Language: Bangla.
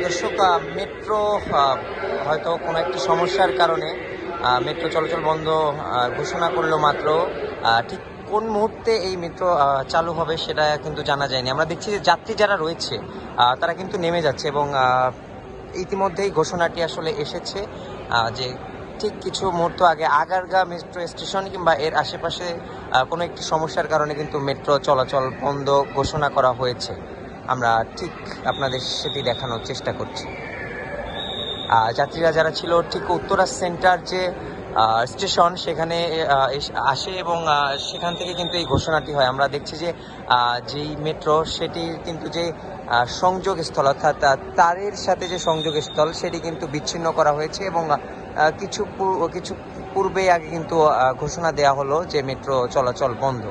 দর্শক, মেট্রো হয়তো কোনো একটি সমস্যার কারণে মেট্রো চলাচল বন্ধ ঘোষণা করলো মাত্র। ঠিক কোন মুহূর্তে এই মেট্রো চালু হবে সেটা কিন্তু জানা যায়নি। আমরা দেখছি যে যাত্রী যারা রয়েছে তারা কিন্তু নেমে যাচ্ছে এবং ইতিমধ্যেই ঘোষণাটি আসলে এসেছে যে ঠিক কিছু মুহূর্ত আগে আগারগাঁ মেট্রো স্টেশন কিংবা এর আশেপাশে কোনো একটি সমস্যার কারণে কিন্তু মেট্রো চলাচল বন্ধ ঘোষণা করা হয়েছে। আমরা ঠিক আপনাদের সেটি দেখানোর চেষ্টা করছি। যাত্রীরা যারা ছিল ঠিক উত্তরা সেন্টার যে স্টেশন সেখানে আসে এবং সেখান থেকে কিন্তু এই ঘোষণাটি হয়। আমরা দেখছি যে যেই মেট্রো সেটির কিন্তু যে সংযোগস্থল অর্থাৎ তারের সাথে যে সংযোগস্থল সেটি কিন্তু বিচ্ছিন্ন করা হয়েছে এবং কিছু পূর্বে আগে কিন্তু ঘোষণা দেওয়া হলো যে মেট্রো চলাচল বন্ধ।